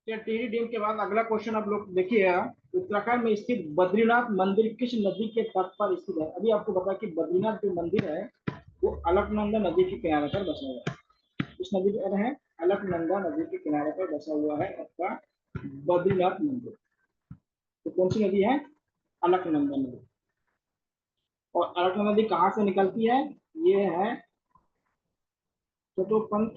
Tehri dam के बाद अगला क्वेश्चन आप लोग देखिए। उत्तराखंड में स्थित बद्रीनाथ मंदिर किस नदी के तट पर स्थित है? अभी आपको बता कि बद्रीनाथ जो मंदिर है वो अलकनंदा नदी के किनारे पर बसा हुआ है। इस नदी पर है, अलकनंदा नदी के किनारे पर बसा हुआ है आपका बद्रीनाथ मंदिर। तो कौन सी नदी है? अलकनंदा नदी। और अलकनंदा नदी कहाँ से निकलती है? ये है तटोपंथ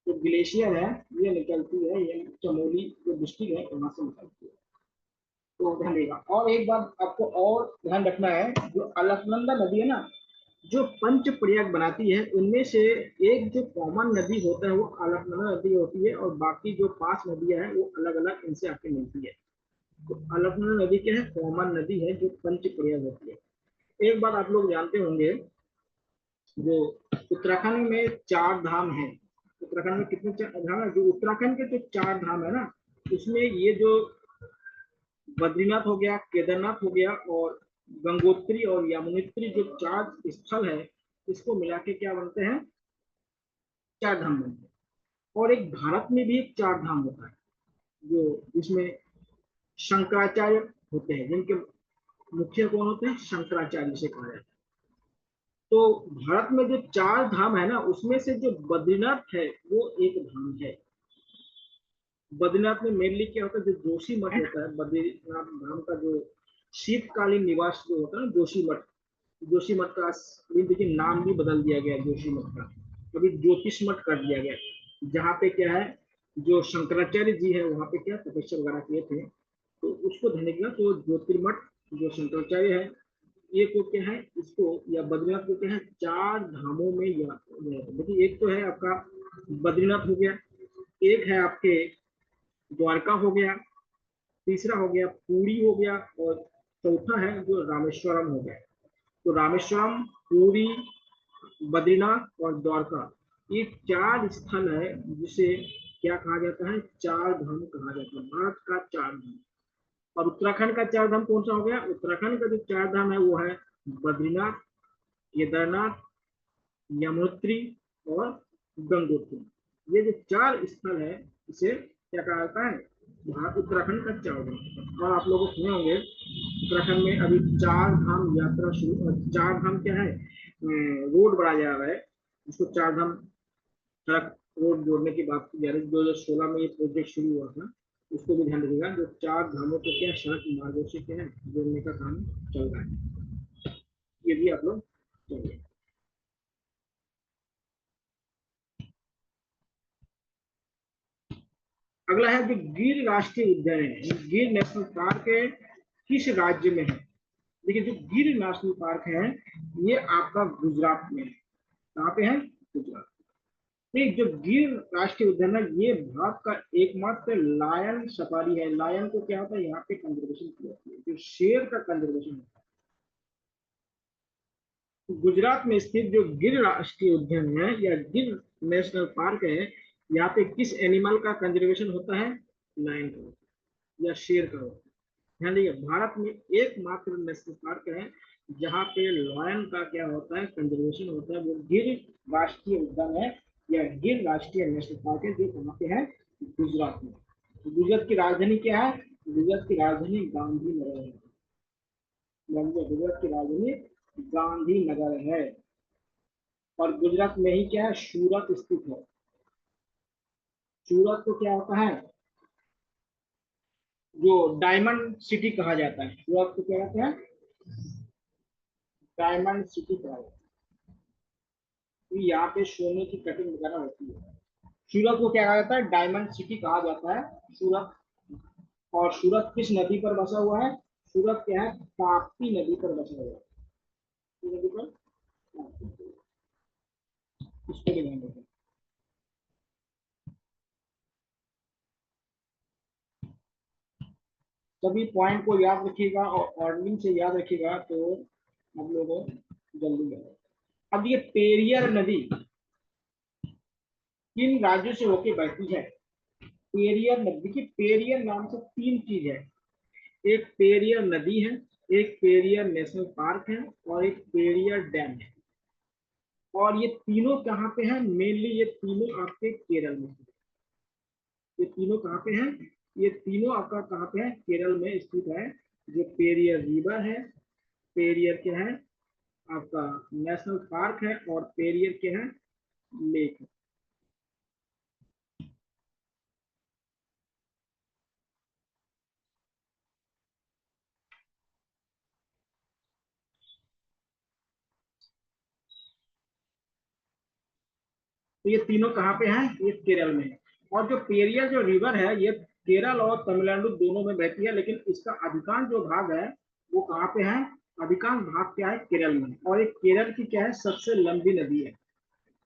जो ग्लेशियर है, ये निकलती है, ये चमोली जो डिस्ट्रिक्ट है वहां से निकलती है। तो ध्यान देगा। और एक बात आपको और ध्यान रखना है, जो अलकनंदा नदी है ना, जो पंच प्रयाग बनाती है उनमें से एक जो कॉमन नदी होता है वो अलकनंदा नदी होती है, और बाकी जो 5 नदियां हैं वो अलग अलग इनसे आके मिलती है। तो अलकनंदा नदी क्या है? कॉमन नदी है जो पंच प्रयाग होती है। एक बात आप लोग जानते होंगे, जो उत्तराखंड में 4 धाम है। उत्तराखंड में कितने धाम है? जो उत्तराखंड के जो 4 धाम है ना, उसमें ये जो बद्रीनाथ हो गया, केदारनाथ हो गया, और गंगोत्री और यमुनोत्री जो 4 स्थल है, इसको मिला के क्या बनते हैं? 4 धाम बनते हैं। और एक भारत में भी एक 4 धाम होता है, जो जिसमें शंकराचार्य होते हैं, जिनके मुखिया कौन होते हैं? शंकराचार्य से कहा जाता है। तो भारत में जो 4 धाम है ना, उसमें से जो बद्रीनाथ है वो एक धाम है। बद्रीनाथ में मेनली क्या होता है? जो जोशी मठ होता है, बद्रीनाथ धाम का जो शीतकालीन निवास जो होता है ना, जोशी मठ। जोशी मठ का अभी देखिए नाम भी बदल दिया गया जोशी मठ का, अभी ज्योतिष मठ कर दिया गया। जहाँ पे क्या है, जो शंकराचार्य जी है वहाँ पे क्या तपस्या वगैरह किए थे, तो उसको ध्यान रखना। तो ज्योतिर्मठ जो शंकराचार्य है, ये को क्या है, इसको या बद्रीनाथ को क्या है, 4 धामों में देखिए। एक तो है आपका बद्रीनाथ हो गया, एक है आपके द्वारका हो गया, तीसरा हो गया पुरी हो गया, और चौथा है जो रामेश्वरम हो गया। तो रामेश्वरम, पुरी, बद्रीनाथ और द्वारका, ये 4 स्थल है जिसे क्या कहा जाता है? 4 धाम कहा जाता है, भारत का 4 धाम। और उत्तराखंड का 4 धाम कौन सा हो गया? उत्तराखंड का जो 4 धाम है वो है बद्रीनाथ, केदारनाथ, यमुनोत्री और गंगोत्री। ये जो 4 स्थल है, इसे क्या कहा जाता है? उत्तराखंड का 4 धाम। और आप लोग सुने होंगे उत्तराखंड में अभी 4 धाम यात्रा शुरू, 4 धाम क्या है, रोड बनाया जा रहा है, जिसको 4 धाम सड़क रोड जोड़ने की बात की जा रही है। 2016 में ये प्रोजेक्ट शुरू हुआ था, उसको भी ध्यान रखिएगा। जो 4 धामों को क्या सड़क मार्गों से क्या है जोड़ने का काम चल रहा है, ये भी आप लोग चाहिए। अगला है जो गिर राष्ट्रीय उद्यान है, गिर नेशनल पार्क है, किस राज्य में है? देखिए, जो गिर नेशनल पार्क है ये आपका गुजरात में है। कहाँ पे है? गुजरात। नहीं, जो गिर राष्ट्रीय उद्यान है ये भारत का एकमात्र लायन सफारी है। लायन को क्या होता है यहाँ पे कंजर्वेशन की जाती है, जो शेर का कंजर्वेशन होता है। गुजरात में स्थित जो गिर राष्ट्रीय उद्यान है या गिर नेशनल पार्क है, यहाँ पे किस एनिमल का कंजर्वेशन होता है? लायन का होता है या शेर का होता है। ध्यान दीजिए, भारत में एकमात्र नेशनल पार्क है जहाँ पे लायन का क्या होता है? कंजर्वेशन होता है। वो गिर राष्ट्रीय उद्यान है या गिर राष्ट्रीय नेशनल पार्क है, जो कहाँ पे है? गुजरात में। गुजरात की राजधानी क्या है? गुजरात की राजधानी गांधीनगर है। गुजरात की राजधानी गांधीनगर है। और गुजरात में ही क्या है? सूरत स्थित है। सूरत को क्या होता है? जो डायमंड सिटी कहा जाता है। सूरत को क्या कहते हैं? डायमंड सिटी कहा जाता है। तो यहाँ पे सोने की कटिंग वगैरह होती है। सूरत को क्या कहा जाता है? डायमंड सिटी कहा जाता है सूरत। और सूरत किस नदी पर बसा हुआ है? सूरत क्या है? ताप्ती नदी पर बसा हुआ है। नदी पर इसको भी ध्यान रखें। सभी पॉइंट को याद रखिएगा और ऑर्डरिंग से याद रखिएगा, तो हम लोग जल्दी है। अब ये पेरियर नदी किन राज्यों से होके बहती है? पेरियर नदी, देखिए पेरियर नाम से तीन चीज है, एक पेरियर नदी है, एक पेरियर नेशनल पार्क है, और एक पेरियर डैम है। और ये तीनों कहाँ पे हैं? मेनली ये तीनों आपके केरल में हैं। ये तीनों कहाँ पे हैं? ये तीनों आपका कहाँ पे है? केरल में स्थित है। जो पेरियर रिवर है, पेरियर क्या है आपका नेशनल पार्क है, और पेरियर क्या है लेक है। तो ये तीनों कहाँ पे हैं? ये केरल में है। और जो पेरियर जो रिवर है ये केरल और तमिलनाडु दोनों में बहती है, लेकिन इसका अधिकांश जो भाग है वो कहाँ पे है? अधिकांश भाग क्या है? केरल में। और एक केरल की क्या है? सबसे लंबी नदी है।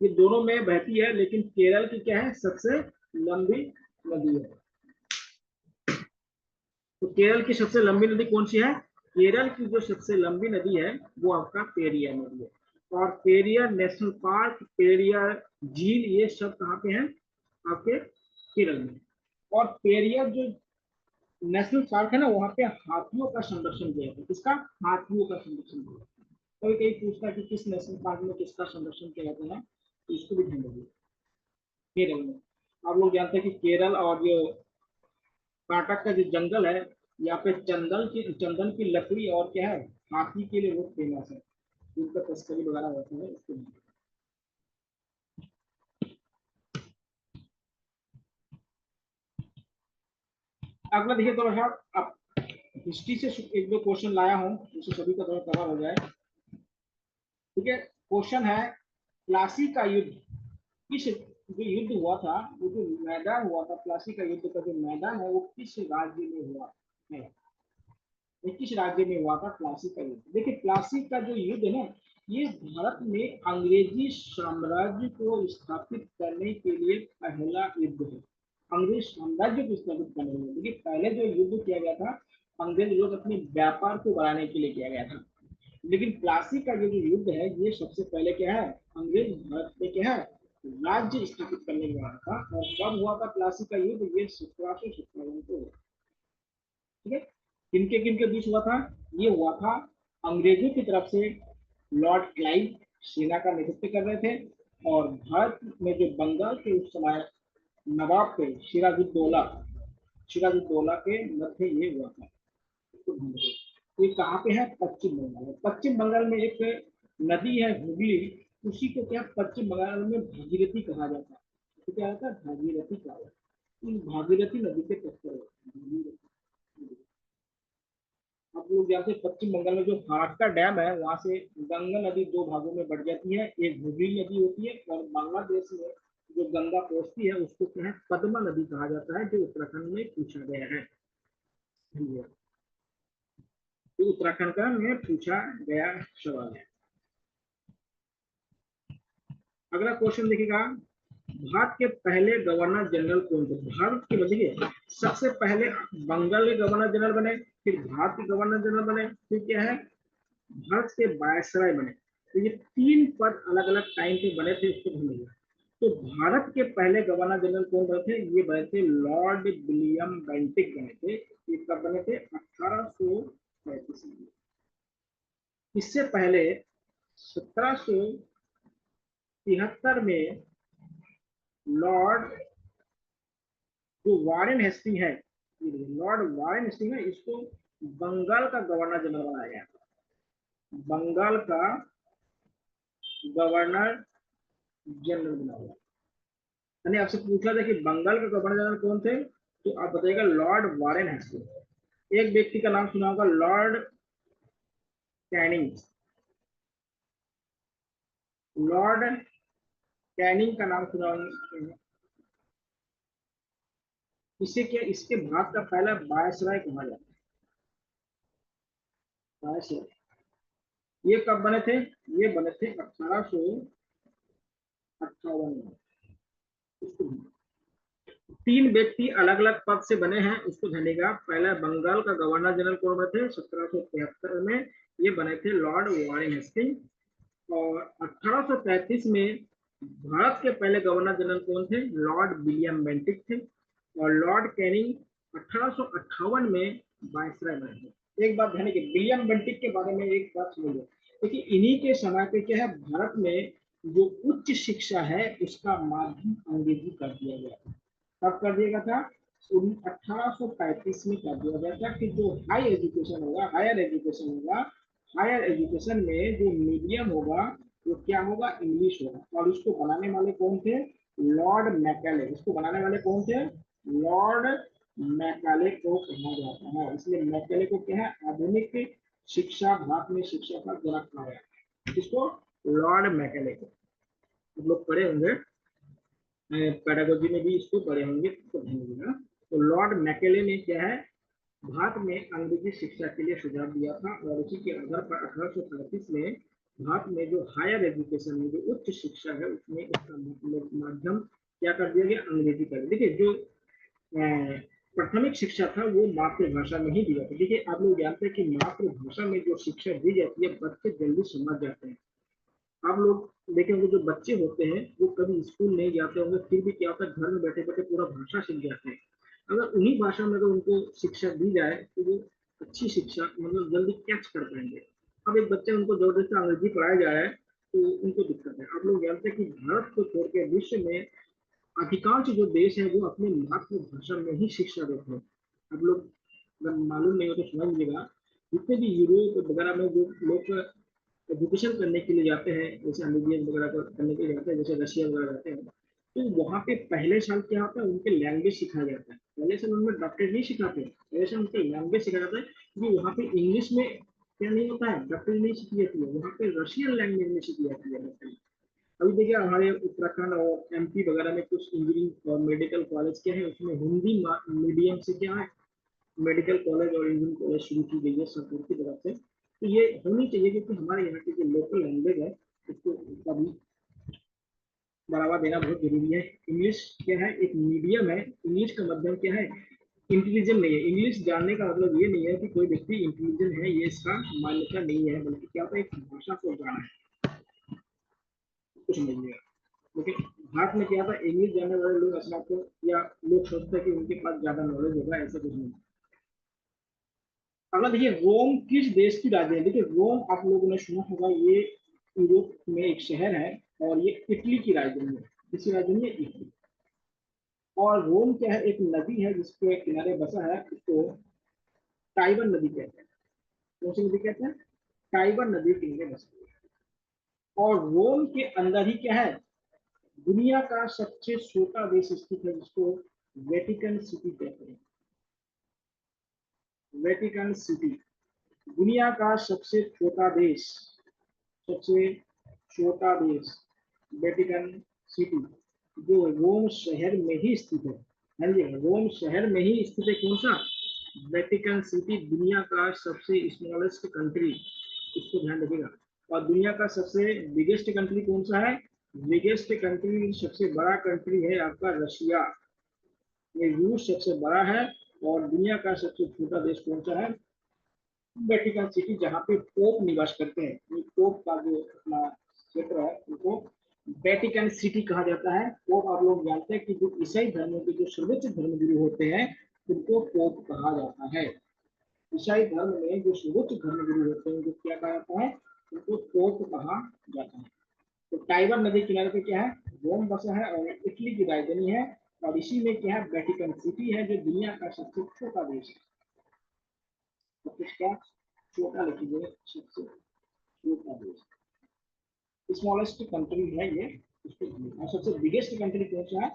ये दोनों में बहती है, लेकिन केरल की क्या है? सबसे लंबी नदी है। तो केरल की सबसे लंबी नदी कौन सी है? केरल की जो सबसे लंबी नदी है वो आपका पेरियर नदी है। और पेरियर नेशनल पार्क, पेरियर झील, ये सब कहाँ पे हैं? आपके केरल में। और पेरियर जो नेशनल पार्क है ना, वहाँ पे हाथियों का संरक्षण किया जाता है। किसका? हाथियों का संरक्षण किया जाता है। कभी कहीं पूछता है कि किस नेशनल पार्क में किसका संरक्षण किया जाता है, तो इसको भी ध्यान रखिए। केरल में आप लोग जानते हैं कि केरल और जो कर्नाटक का जो जंगल है, यहाँ पे चंदन की लकड़ी और क्या है, हाथी के लिए बहुत फेमस है। इनका तस्करी वगैरह होता है इसके लिए। अगला देखिए थोड़ा सा, अब हिस्ट्री से एक दो क्वेश्चन लाया हूँ जिससे सभी का थोड़ा कवर हो जाए। ठीक है, क्वेश्चन है प्लासी का युद्ध किस, जो युद्ध हुआ था, वो जो मैदान हुआ था, प्लासी का युद्ध का जो मैदान है वो किस राज्य में हुआ है? ये किस राज्य में हुआ था प्लासी का युद्ध? देखिए प्लासी का जो युद्ध है ना, ये भारत में अंग्रेजी साम्राज्य को स्थापित करने के लिए पहला युद्ध है। अंग्रेज साम्राज्य को स्थापित करने के लिए, देखिए पहले जो युद्ध किया गया था अंग्रेज लोग अपने व्यापार को बढ़ाने के लिए किया गया था। लेकिन प्लासी का जो युद्ध है ये सबसे पहले क्या है, अंग्रेज भारत में क्या है, राज्य स्थापित करने के बाद था। और कब हुआ था प्लासी का युद्ध? ये 1757 को हुआ। ठीक है, किनके किनके बीच हुआ था? ये हुआ था अंग्रेजों की तरफ से, लॉर्ड क्लाइव सेना का नेतृत्व कर रहे थे, और भारत में जो बंगाल के उस समय नवाब थे सिराजुद्दौला, सिराजुद्दौला के मध्य ये हुआ था। ये कहाँ पे है? पश्चिम बंगाल में। पश्चिम बंगाल में एक नदी है हुगली, उसी को क्या पश्चिम बंगाल में भागीरथी कहा जाता है। तो क्या होता है? भागीरथी कहा जाता है। इस भागीरथी नदी के तट। आप लोग जानते हैं पश्चिम बंगाल में जो हाथका डैम है वहां से गंगा नदी दो भागों में बढ़ जाती है, एक हुगली नदी होती है, और बांग्लादेश में जो गंगा पहुंचती है उसको क्या है? पद्मा नदी कहा जाता है, जो उत्तराखंड में पूछा गया है। तो उत्तराखंड का में पूछा गया सवाल है। अगला क्वेश्चन देखिएगा, भारत के पहले गवर्नर जनरल कौन थे? भारत के देखिए सबसे पहले बंगाल के गवर्नर जनरल बने, फिर भारत के गवर्नर जनरल बने, फिर क्या है भारत के वायसराय बने। तो ये तीन पद अलग अलग टाइम पे बने थे, उसको ध्यान रखिएगा। तो भारत के पहले गवर्नर जनरल कौन बने थे? ये बने थे लॉर्ड विलियम बेंटिक बने थे। ये कब बने थे? 1835 में। इससे पहले 1773 में लॉर्ड जो वारेन हेस्टिंग है, लॉर्ड वारेन हेस्टिंग है, इसको बंगाल का गवर्नर जनरल बनाया गया। बंगाल का गवर्नर जनरल बनाया गया। मैंने आपसे पूछा था कि बंगाल के गवर्नर जनरल कौन थे, तो आप बताइएगा लॉर्ड वारेन हेस्टिंग। एक व्यक्ति का नाम सुना होगा, लॉर्ड कैनिंग। लॉर्ड कैनिंग का नाम सुना होगा। इसे क्या, इसके भारत का पहला वायसराय कहा जाता है, वायसराय। ये कब बने थे? ये बने थे 1858 में। तीन व्यक्ति अलग अलग पद से बने हैं, उसको ध्यान। पहला बंगाल का गवर्नर जनरल कौन बने थे? 1773 में ये बने थे लॉर्ड वारेन हेस्टिंग। और 1835 में भारत के पहले गवर्नर जनरल कौन थे? लॉर्ड विलियम बेंटिक थे। और लॉर्ड कैनिंग 1858 में वायसराय बने थे। एक बात ध्यान रखिए, विलियम बेंटिक के बारे में एक बात समझिए, क्योंकि इन्हीं के समय पे क्या है, भारत में जो उच्च शिक्षा है उसका माध्यम अंग्रेजी कर दिया गया था। कब कर दिया गया था? 1835 में कर दिया गया था कि जो हाई एजुकेशन होगा, हायर एजुकेशन होगा, हायर एजुकेशन में जो मीडियम होगा वो क्या होगा? इंग्लिश होगा। और उसको बनाने वाले कौन थे? Lord Macaulay. इसको बनाने वाले कौन थे? लॉर्ड मैकेले को कहा जाता है। इसलिए मैकेले को क्या है? आधुनिक शिक्षा, भारत में शिक्षा का जनक कहा जाता है। इसको लॉर्ड मैकेले को आप लोग पढ़े होंगे, पैडागोजी में भी इसको पढ़े होंगे, तो ध्यान दीजिएगा। तो लॉर्ड मैकेले ने क्या है, भारत में अंग्रेजी शिक्षा के लिए सुझाव दिया था, और उसी के आधार पर 1835 में भारत में जो हायर एजुकेशन में जो उच्च शिक्षा है उसमें इसका माध्यम क्या कर दिया गया? अंग्रेजी कर दिया। देखिए, जो प्राथमिक शिक्षा था वो मातृभाषा में ही दी जाती है। देखिए, आप लोग जानते हैं कि मातृभाषा में जो शिक्षा दी जाती है बच्चे जल्दी समझ जाते हैं। आप लोग देखेंगे जो बच्चे होते हैं वो कभी स्कूल नहीं जाते होंगे, फिर भी क्या होता है, घर में बैठे बैठे पूरा भाषा सीख जाते हैं। अगर उन्हीं भाषा में अगर उनको शिक्षा दी जाए तो वो अच्छी शिक्षा मतलब जल्दी कैच कर पाएंगे। अब एक बच्चे उनको जबरदस्ती अंग्रेजी पढ़ाया जा रहा है तो उनको दिक्कत है। आप लोग जानते हैं कि भारत को छोड़ के विश्व में अधिकांश जो देश है वो अपनी मातृभाषा में ही शिक्षा देते हैं। आप लोग अगर मालूम नहीं हो तो समझ लीजिएगा, जितने भी यूरोप वगैरह में जो लोग एजुकेशन करने के लिए जाते हैं, जैसे एमबीबीएस वगैरह करने के लिए जाते हैं, जैसे रशिया वगैरह जाते हैं, तो वहाँ पे पहले साल क्या होता है, उनके लैंग्वेज सिखाया जाता है। पहले साल उनमें डॉक्टरेट नहीं सिखाते, पहले साल उनके लैंग्वेज सिखाया जाता है, क्योंकि वहाँ पे इंग्लिश में क्या नहीं होता है, डॉक्टरेट नहीं सीखी जाती है, वहाँ पे रशियन लैंग्वेज में सीखी जाती है। अभी देखिए हमारे उत्तराखंड और एमपी वगैरह में कुछ इंजीनियरिंग और मेडिकल कॉलेज क्या है, उसमें हिंदी मीडियम से क्या है, मेडिकल कॉलेज और इंजीनियरिंग कॉलेज शुरू की गई है सरकार की तरफ से। तो ये होनी चाहिए, क्योंकि हमारे यहाँ की जो लोकल लैंग्वेज है उसको कभी बढ़ावा देना बहुत जरूरी है। इंग्लिश क्या है, एक मीडियम है। इंग्लिश का मतलब क्या है, इंटेलिजेंट नहीं है। इंग्लिश जानने का मतलब ये नहीं है कि कोई व्यक्ति इंटेलिजेंट है, ये इसका मान्यता नहीं है, बल्कि क्या होता है, एक भाषा को जाना है, कुछ नहीं है। लेकिन भारत में क्या था, इंग्लिश जानने वाले लोग अपना को या लोग सोचते हैं कि उनके पास ज्यादा नॉलेज होगा, ऐसा कुछ नहीं। अगला देखिए, रोम किस देश की राजधानी? देखिए, रोम आप लोगों ने सुना होगा, ये यूरोप में एक शहर है और ये इटली की राजधानी है। किसकी राजधानी है? इटली। और रोम क्या है, एक नदी है जिसके किनारे बसा है, उसको टाइबर नदी कहते हैं। कौन सी नदी कहते हैं? टाइबर नदी के किनारे बसा है। और रोम के अंदर ही क्या है, दुनिया का सबसे छोटा देश स्थित है, जिसको वेटिकन सिटी कहते हैं। वेटिकन सिटी दुनिया का सबसे छोटा देश, सबसे छोटा देश वेटिकन सिटी, जो रोम शहर में ही स्थित है। हाँ जी, रोम शहर में ही स्थित है। कौन सा? वेटिकन सिटी दुनिया का सबसे स्मॉलेस्ट कंट्री, इसको ध्यान रखिएगा। और दुनिया का सबसे बिगेस्ट कंट्री कौन सा है? बिगेस्ट कंट्री, सबसे बड़ा कंट्री है आपका रशिया। ये रूस सबसे बड़ा है। और दुनिया का सबसे छोटा देश कौन सा है? वेटिकन सिटी, जहाँ पे पोप निवास करते हैं। ये पोप का जो अपना क्षेत्र है उनको वेटिकन सिटी कहा जाता है। पोप आप लोग जानते हैं कि जो ईसाई धर्म के जो सर्वोच्च धर्मगुरु होते हैं उनको पोप कहा जाता है। ईसाई धर्म में जो सर्वोच्च धर्मगुरु होते हैं उनको क्या कहा जाता है? उनको पोप कहा जाता है। तो टाइबर नदी किनारे पे क्या है, रोम बसा है और इटली की राजधानी है। और इसी में क्या है, वेटिकन सिटी है, जो दुनिया का सबसे छोटा देश है। तो किसका छोटा लिखिए, सबसे छोटा देश, स्मॉलेस्ट कंट्री है ये, इसको। और सबसे बिगेस्ट कंट्री कौन सा है?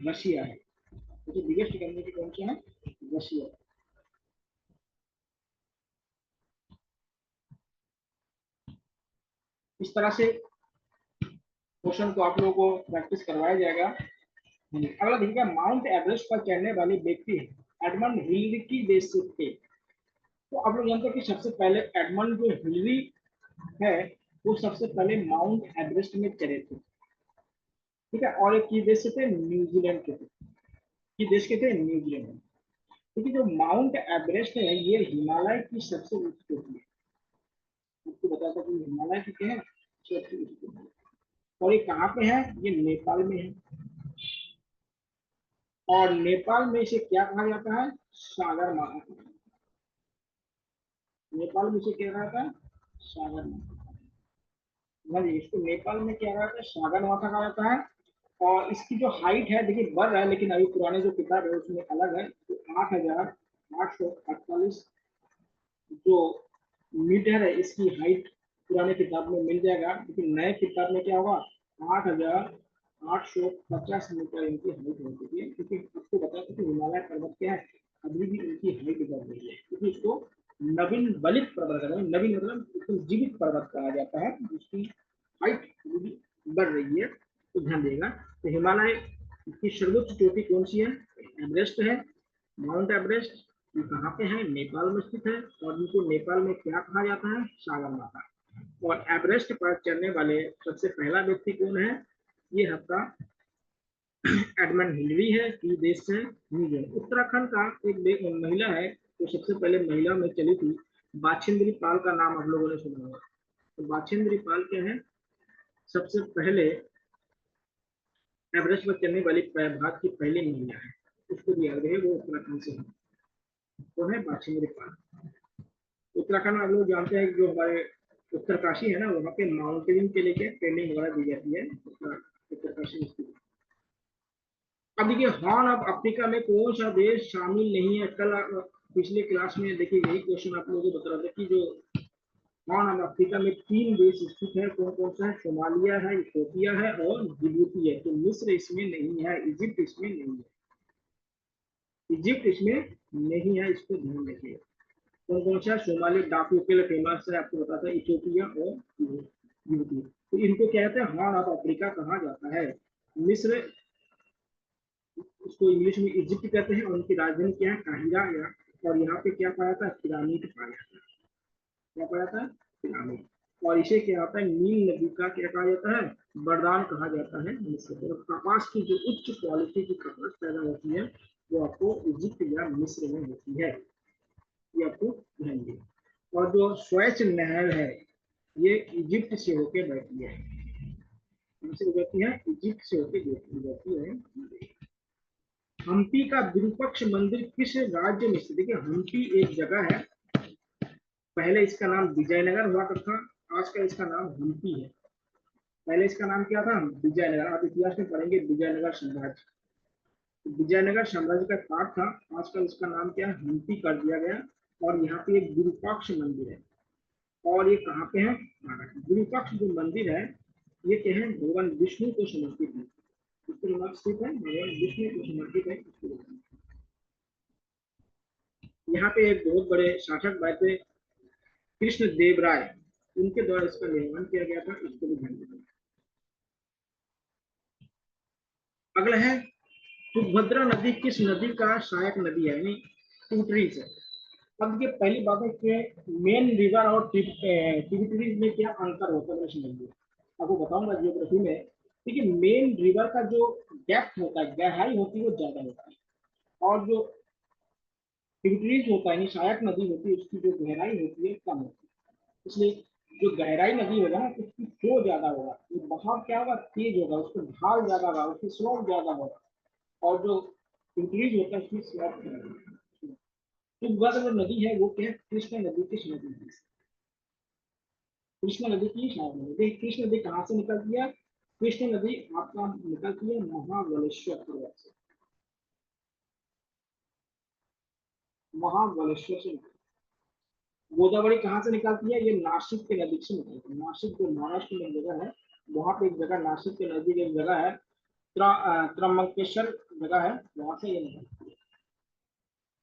रशिया है। सबसे बिगेस्ट कंट्री कौन सा है? रशिया। इस तरह से क्वेश्चन को आप लोगों को प्रैक्टिस करवाया जाएगा। अगला देखिएगा, माउंट एवरेस्ट पर चढ़ने वाले व्यक्ति एडमंड हिलरी की देश से थे। तो आप लोग जानते हैं कि सबसे पहले एडमंड जो हिलरी है वो सबसे पहले माउंट एवरेस्ट में चढ़े थे। ठीक है। और एक देश से थे, न्यूजीलैंड के थे। ये देश के थे, न्यूजीलैंड। क्योंकि जो माउंट एवरेस्ट है ये हिमालय की सबसे ऊंची चोटी है। आपको बता था कि हिमालय की क्या है, सबसे ऊंची चोटी है। और ये कहाँ पे है? ये नेपाल में है। और नेपाल में इसे क्या कहा जाता है? सागर माथा। नेपाल में इसे क्या कहा जाता है? सागर माथा। समझिए, इसको नेपाल में क्या कहा जाता है? सागर माथा कहा जाता है। और इसकी जो हाइट है देखिए बढ़ रहा है, लेकिन अभी पुराने जो किताब है उसमें अलग है। तो 8,848 जो मीटर है इसकी हाइट पुराने किताब में मिल जाएगा, लेकिन नए किताब में क्या होगा? 8,850 मीटर इनकी हाइट हो चुकी है। क्योंकि आपको बता दें कि हिमालय पर्वत क्या है, अभी भी इनकी हाइट बढ़ रही है, क्योंकि इसको नवीन बलित पर्वत कहते हैं। नवीन मतलब एकदम जीवित पर्वत कहा जाता है, जिसकी हाइट अभी भी बढ़ रही है। तो ध्यान देगा। तो हिमालय की सर्वोच्च चोटी कौन सी है? एवरेस्ट है, माउंट एवरेस्ट। ये कहाँ पे है? नेपाल में स्थित है। और इनको नेपाल में क्या कहा जाता है? सागर माता। और एवरेस्ट पर चढ़ने वाले सबसे पहला व्यक्ति कौन है? ये आपका एडमंड हिलरी है। ये देश से न्यूजीलैंड। उत्तराखंड का एक महिला है जो सबसे पहले महिला में चली थी, बाछिंद्री पाल का नाम आप लोगों ने सुना होगा। तो बाछिंद्री पाल क्या है? सबसे पहले एवरेस्ट पर चढ़ने वाली भारत की पहली महिला है। उसको भी याद रहे, वो उत्तराखंड से है। वो है बाछिंद्री पाल। उत्तराखंड में आप लोग जानते हैं कि जो हमारे उत्तरकाशी है ना, वहाँ पे माउंटेनिंग के लिए ट्रेनिंग वगैरह दी जाती है उत्तरकाशी में। अब देखिए, हॉर्न ऑफ अफ्रीका में कौन सा देश शामिल नहीं है? कल पिछले क्लास में देखिए यही क्वेश्चन आप लोगों को बता रहा था कि जो हॉर्न ऑफ अफ्रीका में 3 देश स्थित है, कौन कौन सा है? सोमालिया है, इथियोपिया है और जिबूती है। तो मिस्र इसमें नहीं है, इजिप्ट इसमें नहीं है। इजिप्ट इसमें नहीं है, इसको ध्यान रखिए। कौन कौन सा? सोमालिया डाकू के लिए फेमस है, आपको बताता है, इथियोपिया और जिबूती। तो इनको क्या कहते हैं? हॉर्न ऑफ अफ्रीका कहा जाता है। मिस्र, उसको इंग्लिश में इजिप्ट कहते हैं, और उनकी राजधानी क्या है? काहिरा। या और यहाँ पे क्या पाया था? पिरामिड पाया था। क्या पाया था? पिरामिड। और इसे क्या होता है? नील नदी का क्या कहा जाता है? वरदान कहा जाता है मिस्र को। कपास की जो उच्च क्वालिटी की कपास पैदा होती है वो आपको इजिप्ट या मिस्र में होती है। ये आपको ध्यान दिए। और जो स्वेच नहर है ये इजिप्ट से होके बहती है। से बहती है, इजिप्ट से होके बहती है। हम्पी का विरूपक्ष मंदिर किस राज्य में स्थित? देखिए, हम्पी एक जगह है, पहले इसका नाम विजयनगर हुआ करता था, आज का इसका नाम हम्पी है। पहले इसका नाम क्या था? विजयनगर। आप इतिहास में पढ़ेंगे विजयनगर साम्राज्य। तो विजयनगर साम्राज्य का पार्ट था, आजकल इसका नाम क्या है? हम्पी कर दिया गया। और यहाँ पे एक विरूपाक्ष मंदिर है। और ये कहाँ पे है? विरूपाक्ष जो मंदिर है ये क्या है? भगवान विष्णु को समर्पित है। स्थित है, भगवान विष्णु को समर्पित है। यहाँ पे एक बहुत बड़े शासक बैठे थे, कृष्ण देव राय, उनके द्वारा इसका निर्माण किया गया था। इसको भी ध्यान देना। अगला है, तुंगभद्रा नदी किस नदी का सहायक नदी है? यानी ट्रिब्यूटरीज है। अब ये पहली बात है कि मेन रिवर और ट्रिब्यूटरीज में क्या अंतर होता है, समझिए। आपको बताऊंगा जियोग्राफी में। देखिए, मेन रिवर का जो डेप्थ होता है, गहराई होती है, वो ज्यादा होता है। और जो ट्रिब्यूटरीज होता है, सहायक नदी होती है, उसकी जो गहराई होती है कम होती है। इसलिए जो गहराई नदी होगा ना, उसकी फ्लो ज्यादा होगा, वो बहाव क्या होगा? तेज होगा, उसको ढाल ज्यादा होगा, उसकी स्लोप ज्यादा होगा। और जो इंक्रीज होता है उसकी स्लोप ज्यादा होगा। तो वह जो नदी है वो क्या है? कृष्णा नदी की नदी है। कृष्णा नदी की शायद नदी। कृष्ण नदी कहाँ से निकलती है? कृष्ण नदी आपका निकलती है महाबलेश्वर पर्वत से। महाबलेश्वर से निकलती है। गोदावरी कहाँ से निकलती है? ये नासिक के नदी से निकलती है। नासिक जो महाराष्ट्र में जगह है, वहां पे एक जगह नासिक के नजदीक एक जगह है, त्रम्बकेश्वर जगह है, वहां से ये निकलती है।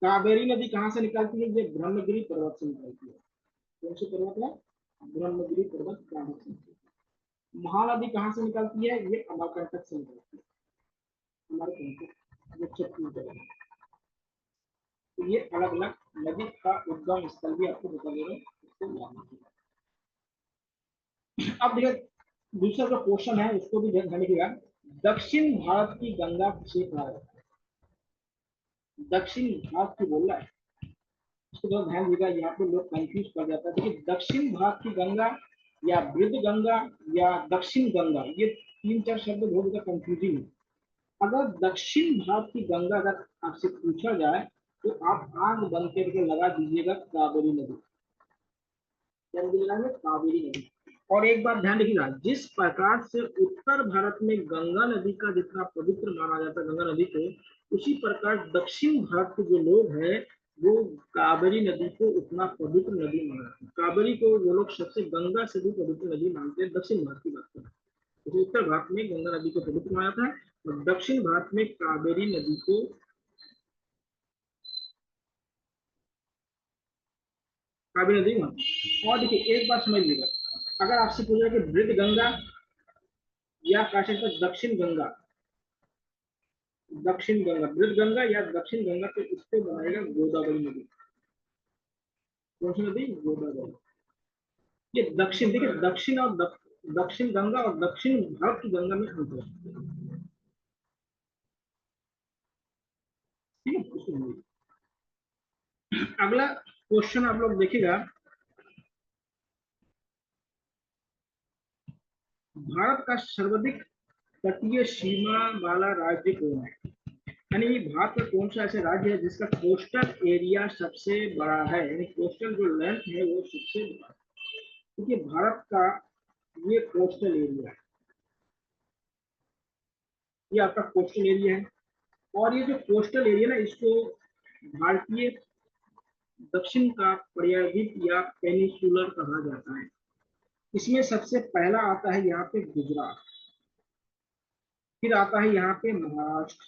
कावेरी नदी कहाँ से निकलती है? ये ब्रह्मगिरी पर्वत से निकलती है। कौन सी पर्वत है? ब्रह्मगिरी पर्वत से निकलती है। महानदी कहाँ से निकलती है? ये अमरकंटक से निकलती है। अमरकंटक जो छत्तीसगढ़ है। तो ये अलग अलग नदी का उद्गम स्थल भी आपको बता दे रहे हैं, इसको याद रखिएगा। अब देखिए, दूसरा जो क्वेश्चन है उसको भी ध्यान रखिएगा। दक्षिण भारत की गंगा किसे कहा जाता है? दक्षिण भारत की बोल रहा है, इसको तो ध्यान दीजिएगा। यहाँ पे लोग कंफ्यूज कर जाता है। देखिए, दक्षिण भारत की गंगा या वृद्ध गंगा या दक्षिण गंगा, ये 3-4 शब्द बहुत ज्यादा कंफ्यूजिंग है। अगर दक्षिण भारत की गंगा अगर आपसे पूछा जाए तो आप आंख बंद करके लगा दीजिएगा कावेरी नदी। क्या नदी लगाएंगे? कावेरी नदी। और एक बात ध्यान रखिएगा, जिस प्रकार से उत्तर भारत में गंगा नदी का जितना पवित्र माना जाता है गंगा नदी को, उसी प्रकार दक्षिण भारत के जो लोग हैं वो कावेरी नदी को उतना पवित्र नदी मानते हैं। कावेरी को वो लोग सबसे गंगा से भी पवित्र नदी मानते हैं, दक्षिण भारत की बात करें तो उत्तर भारत में गंगा नदी को पवित्र माना जाता है और दक्षिण भारत में कावेरी नदी को कावेरी नदी मानते हैं। और देखिए एक बात समझ लीजिएगा, अगर आपसे पूछा कि वृद्ध गंगा या कह सकते हैं दक्षिण गंगा, दक्षिण गंगा वृद्ध गंगा या दक्षिण गंगा, तो इसको बनाएगा गोदावरी नदी। कौन सी नदी? गोदावरी। ये दक्षिण, देखिए दक्षिण और दक्षिण गंगा और दक्षिण भारत की गंगा में अंतर है। ठीक है, इसको समझिए। अगला क्वेश्चन आप लोग देखिएगा, भारत का सर्वाधिक तटीय सीमा वाला राज्य कौन है? यानी भारत का कौन सा ऐसा राज्य है जिसका कोस्टल एरिया सबसे बड़ा है, यानी कोस्टल जो लेंथ है वो सबसे बड़ा है। क्योंकि भारत का ये कोस्टल एरिया है, ये आपका कोस्टल एरिया है। और ये जो कोस्टल एरिया ना, इसको भारतीय दक्षिण का पर्यायद्वीप या पेनिसुलर कहा जाता है। इसमें सबसे पहला आता है यहाँ पे गुजरात, फिर आता है यहाँ पे महाराष्ट्र,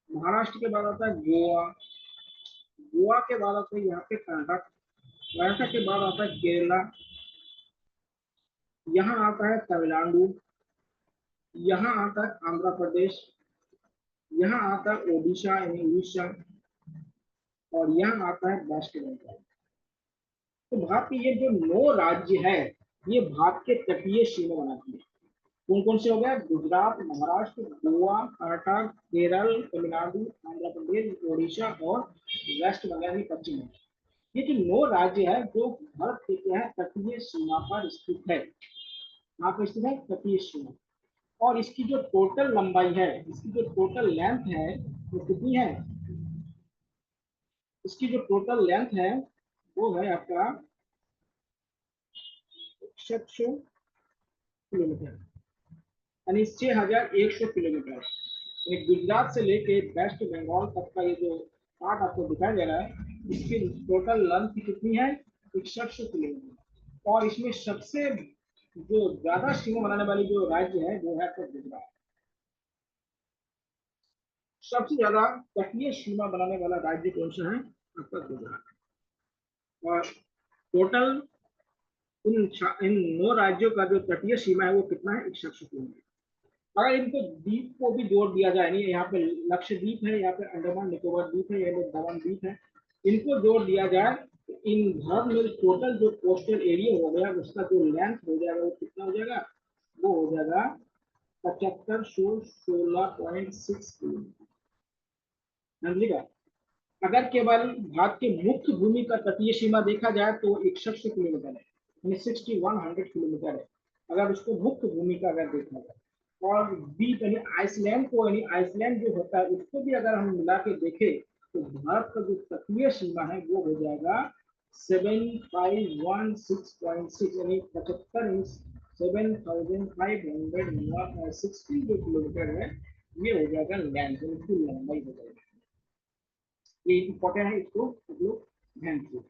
महाराष्ट्र के बाद आता है गोवा, गोवा के बाद आता है यहाँ पे कर्नाटक, कर्नाटक के बाद आता है केरला, यहाँ आता है तमिलनाडु, यहाँ आता है आंध्र प्रदेश, यहाँ आता है ओडिशा यानी उड़ीसा, और यहाँ आता है वेस्ट बंगाल। तो भारत के ये जो 9 राज्य है ये भारत के तटीय सीमा बनाती है। कौन कौन से हो गए? गुजरात, महाराष्ट्र, गोवा, कर्नाटक, केरल, तमिलनाडु, आंध्र प्रदेश, ओडिशा और वेस्ट बंगाल, पश्चिम बंगाल। ये जो 9 राज्य है जो भारत के क्या है तटीय सीमा पर स्थित है, यहाँ पर स्थित है तटीय सीमा। और इसकी जो टोटल लंबाई है, इसकी जो टोटल लेंथ है वो कितनी है? इसकी जो टोटल लेंथ है वो है आपका 600 किलोमीटर, यानी 6100 किलोमीटर। यानी गुजरात से लेके वेस्ट बंगाल तक का ये जो पार्ट आपको दिखाई दे रहा है, इसकी टोटल लेंथ कितनी है? 6100 किलोमीटर। और इसमें सबसे जो ज्यादा सीमा बनाने वाली जो राज्य है वो है आपका गुजरात। सबसे ज्यादा तटीय सीमा बनाने वाला राज्य कौन सा है? आपका गुजरात। और टोटल इन 9 राज्यों का जो तटीय सीमा है वो कितना है? 6100 किलोमीटर। अगर इनको द्वीप को भी जोड़ दिया जाए, नहीं यहाँ पे लक्षद्वीप है, यहाँ पे अंडमान निकोबार द्वीप है, यहाँ पे दमन द्वीप है, इनको जोड़ दिया जाए तो इन भारत में टोटल जो कोस्टल एरिया हो गया उसका जो लेंथ हो जाएगा वो कितना हो जाएगा? वो हो जाएगा 7516.6 किलोमीटर। समझिएगा। अगर केवल भारत के मुख्य भूमि का तटीय सीमा देखा जाए तो 6100 किलोमीटर है, यानी 6100 किलोमीटर है अगर उसको मुख्य भूमि का अगर देखा जाए। और द्वीप यानी आइसलैंड को, यानी आइसलैंड जो होता है उसको भी अगर हम मिला के देखें तो भारत का जो तटीय सीमा है वो हो जाएगा 7516.6, यानी 75,560 जो किलोमीटर है ये हो जाएगा लैंड, कुल लंबाई हो जाएगी। ये इंपॉर्टेंट है, इसको आप लोग ध्यान दीजिए,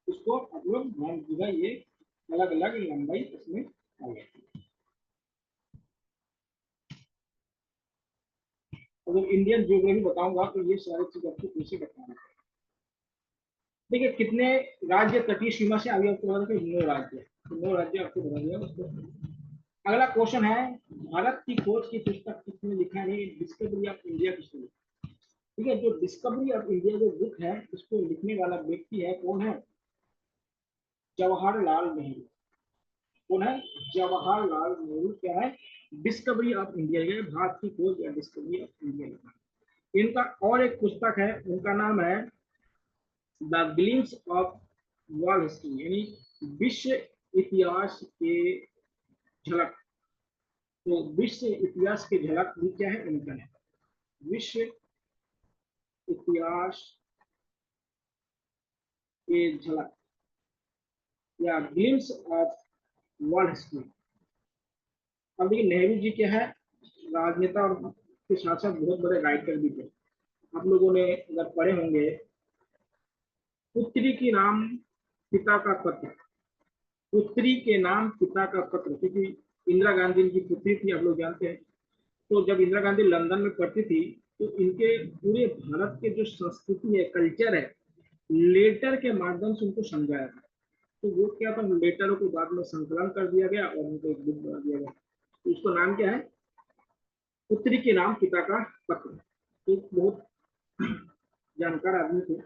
इसको आप लोग ध्यान दीजिएगा, ये अलग अलग लंबाई इसमें आ जाती है। अगर इंडियन ज्योग्राफी बताऊंगा तो ये सारी चीज आपको कैसे बताना है। देखिए कितने राज्य तटीय सीमा से आगे आपको बता दें, 9 राज्य, 9 राज्य आपको बता दिया उसको। अगला क्वेश्चन है, भारत की खोज की पुस्तक किसने लिखा है? डिस्कवरी ऑफ इंडिया किसने लिखा? ठीक है, जो डिस्कवरी ऑफ इंडिया जो बुक है उसको लिखने वाला व्यक्ति है कौन है? जवाहरलाल नेहरू। कौन है? जवाहरलाल नेहरू क्या है? डिस्कवरी ऑफ इंडिया, ये भारत की खोज या डिस्कवरी ऑफ इंडिया। इनका और एक पुस्तक है, उनका नाम है the glimpse of world history, यानी विश्व इतिहास के झलक। तो विश्व इतिहास की झलक भी क्या है, इनका है। विश्व इतिहास की झलक या ग्लिम्स ऑफ वर्ल्ड हिस्ट्री। अब देखिए नेहरू जी क्या है, राजनेता और के साथ साथ बहुत बड़े राइटर भी थे। आप लोगों ने अगर पढ़े होंगे, पुत्री की नाम पिता का पत्र, पुत्री के नाम पिता का पत्र, क्योंकि इंदिरा गांधी की पुत्री थी, आप लोग जानते हैं। तो जब इंदिरा गांधी लंदन में पढ़ती थी, तो इनके पूरे भारत के जो संस्कृति है, कल्चर है, लेटर के माध्यम से उनको समझाया था। तो वो क्या था, लेटरों को बाद में संकलन कर दिया गया और उनको एक बुक बना दिया गया। तो उसका नाम क्या है, पुत्री के नाम पिता का पत्र। तो बहुत जानकार आदमी थे,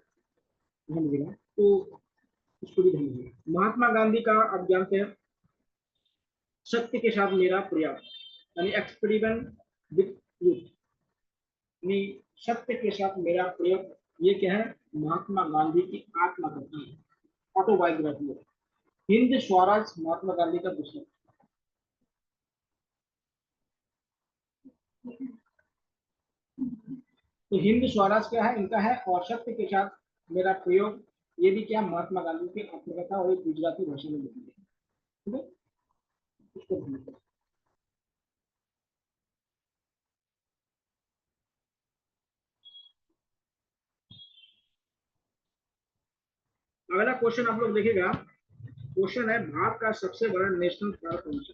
धन मिला तो उसको भी धन मिला। महात्मा गांधी का आप जानते हैं, सत्य के साथ मेरा प्रयास, यानी एक्सपेरिमेंट विद ट्रूथ, यानी सत्य के साथ मेरा प्रयोग। ये क्या है, महात्मा गांधी की आत्मकथा है, ऑटोबायोग्राफी है। हिंद स्वराज महात्मा गांधी का पुस्तक। तो हिंद स्वराज क्या है, इनका है, और सत्य के साथ मेरा प्रयोग, ये भी क्या, महात्मा गांधी की आत्मकथा और एक गुजराती भाषा में लिखी है। ठीक है, उसको ध्यान रखना। अगला क्वेश्चन आप लोग देखिएगा, क्वेश्चन है भारत का सबसे बड़ा नेशनल पार्क कौन सा,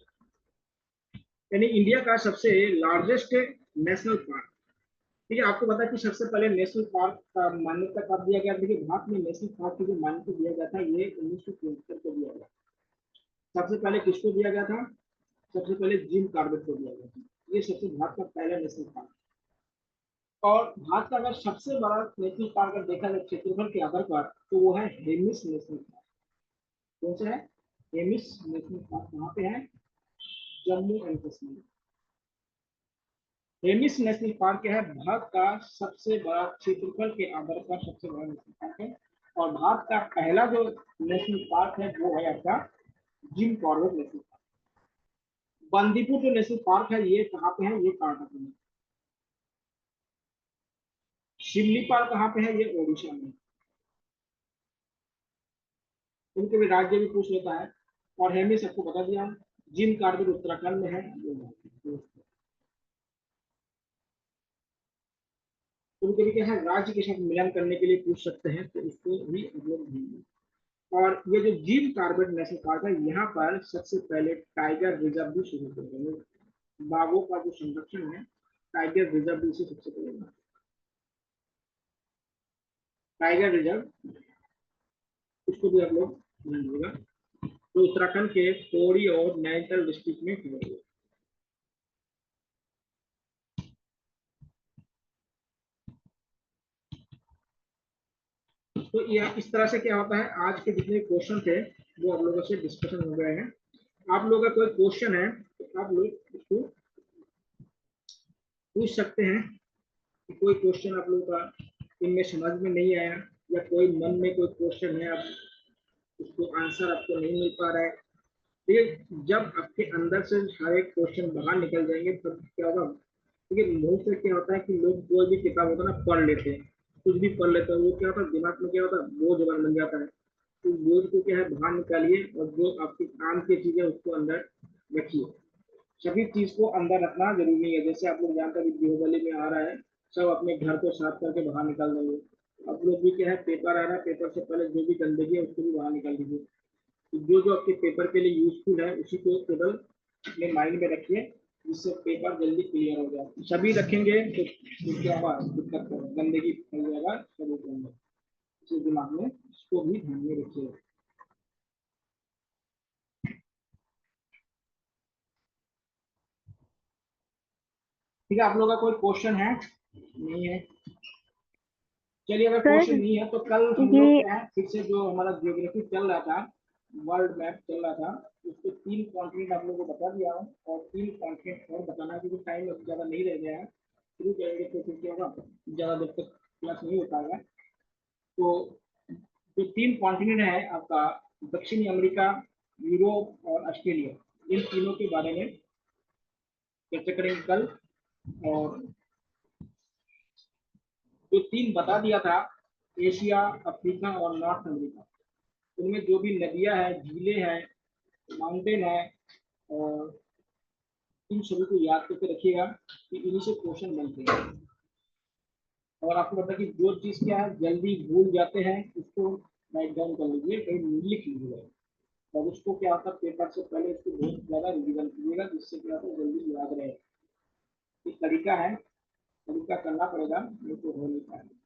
यानी इंडिया का सबसे लार्जेस्ट नेशनल पार्क। ठीक है, आपको पता है कि सबसे पहले नेशनल पार्क का मान्यता कब दिया गया। देखिए भारत में नेशनल पार्क की जो मान्यता दिया गया था, ये 1973 को दिया गया। सबसे पहले किसको दिया गया था, सबसे पहले जिम कार्बेट को दिया गया था। ये सबसे भारत का पहला नेशनल पार्क। और भारत का अगर सबसे बड़ा नेशनल पार्क अगर देखा जाए क्षेत्रफल के आधार पर, तो वो है हेमिस नेशनल पार्क। कौन सा है, हेमिस नेशनल पार्क, कहाँ पे है, Jammu and Kashmir. Hemis national park है भारत का सबसे बड़ा, क्षेत्रफल के आधार पर सबसे बड़ा नेशनल पार्क है। और भारत का पहला जो नेशनल पार्क है वो है आपका Jim Corbett national park. Bandipur जो नेशनल पार्क है ये कहाँ पे है, ये कर्नाटक में। शिमलीपाल कहाँ पे है, ये ओडिशा में। उनके भी राज्य भी पूछ लेता है। और हेमिस सबको बता दिया, जिम कार्बेट उत्तराखंड में है। उनके भी क्या है, राज्य के साथ मिलान करने के लिए पूछ सकते हैं, तो इसको भी हम लोग ढूंढेंगे। और ये जो जिम कार्बेट नेशनल पार्क है, यहाँ पर सबसे पहले टाइगर रिजर्व भी शुरू किया गया। बाघों का जो संरक्षण है, टाइगर रिजर्व भी इसे सबसे पहले बना। टाइगर रिजर्व, इसको भी आप लोग ध्यान दीजिएगा, तो उत्तराखंड के पौड़ी और नैनीताल डिस्ट्रिक्ट में हुआ है। तो यह इस तरह से क्या होता है, आज के जितने क्वेश्चन थे वो आप लोगों से डिस्कशन हो गए हैं। आप लोगों का कोई क्वेश्चन है तो आप लोग उसको पूछ सकते हैं, कि कोई क्वेश्चन आप लोगों का इनमें समझ में नहीं आया, या कोई मन में कोई क्वेश्चन है, आप उसको आंसर आपको नहीं मिल पा रहा है। देखिए जब आपके अंदर से हर एक क्वेश्चन बाहर निकल जाएंगे तब क्या होगा। देखिए मुंह से क्या होता है कि लोग कोई भी किताब होता है ना, पढ़ लेते हैं, कुछ भी पढ़ लेते हैं, वो क्या होता है दिमाग में क्या होता है, बोझ बन जाता है। तो बोझ को क्या है बाहर निकालिए, और जो आपके काम की चीजें उसको अंदर रखिए। सभी चीज को अंदर रखना जरूरी नहीं है। जैसे आप लोग जानते हैं दीपावली में आ रहा है, सब अपने घर को साफ करके बाहर निकाल देंगे। आप लोग भी क्या है, पेपर आ रहा है, पेपर से पहले जो भी गंदगी है उसको भी बाहर निकाल दीजिए। तो जो जो आपके पेपर के लिए यूजफुल है उसी को केवल अपने माइंड में रखिए, जिससे पेपर जल्दी क्लियर हो जाए। सभी रखेंगे तो क्या होगा, दिक्कत होगा, गंदगी फैल जाएगा सभी के अंदर। इसी दिमाग में इसको भी ध्यान में रखिएगा। ठीक है, आप लोगों का कोई क्वेश्चन है, नहीं है, चलिए अगर क्वेश्चन सर नहीं है तो कल हम लोग ये क्या है, फिर से जो हमारा ज्योग्राफी चल रहा था, वर्ल्ड मैप चल रहा था, उसको 3 कॉन्टिनेंट आप लोगों को बता दिया हूँ, और 3 कॉन्टिनेंट और बताना है, क्योंकि टाइम अब ज्यादा नहीं रह गया है। शुरू करेंगे तो फिर क्या होगा, ज्यादा देर तक क्लास नहीं हो पाएगा। तो जो 3 कॉन्टिनेंट है आपका, दक्षिणी अमेरिका, यूरोप और ऑस्ट्रेलिया, इन तीनों के बारे में चर्चा करेंगे कल। और जो 3 बता दिया था, एशिया, अफ्रीका और नॉर्थ अमेरिका, उनमें जो भी नदियां हैं, झीलें हैं, माउंटेन है, और इन सभी को याद करके रखिएगा कि इन्हीं से क्वेश्चन बनते हैं। और आपको पता है कि जो चीज़ क्या है जल्दी भूल जाते हैं उसको राइट डाउन कर लीजिए, कहीं लिख लीजिएगा, और उसको क्या होता है पेपर से पहले उसको बहुत ज़्यादा रिविजन कीजिएगा, जिससे क्या होता है जल्दी याद रहे। एक तरीका है, तरीका करना पड़ेगा, नहीं तो हो नहीं पाएगा।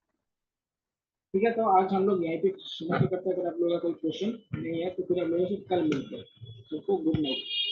ठीक है, तो आज हम लोग यहीं पे समाप्त करते हैं। अगर आप लोगों का कोई क्वेश्चन नहीं है तो फिर हम लोगों से कल मिलते हैं। सबको गुड नाइट।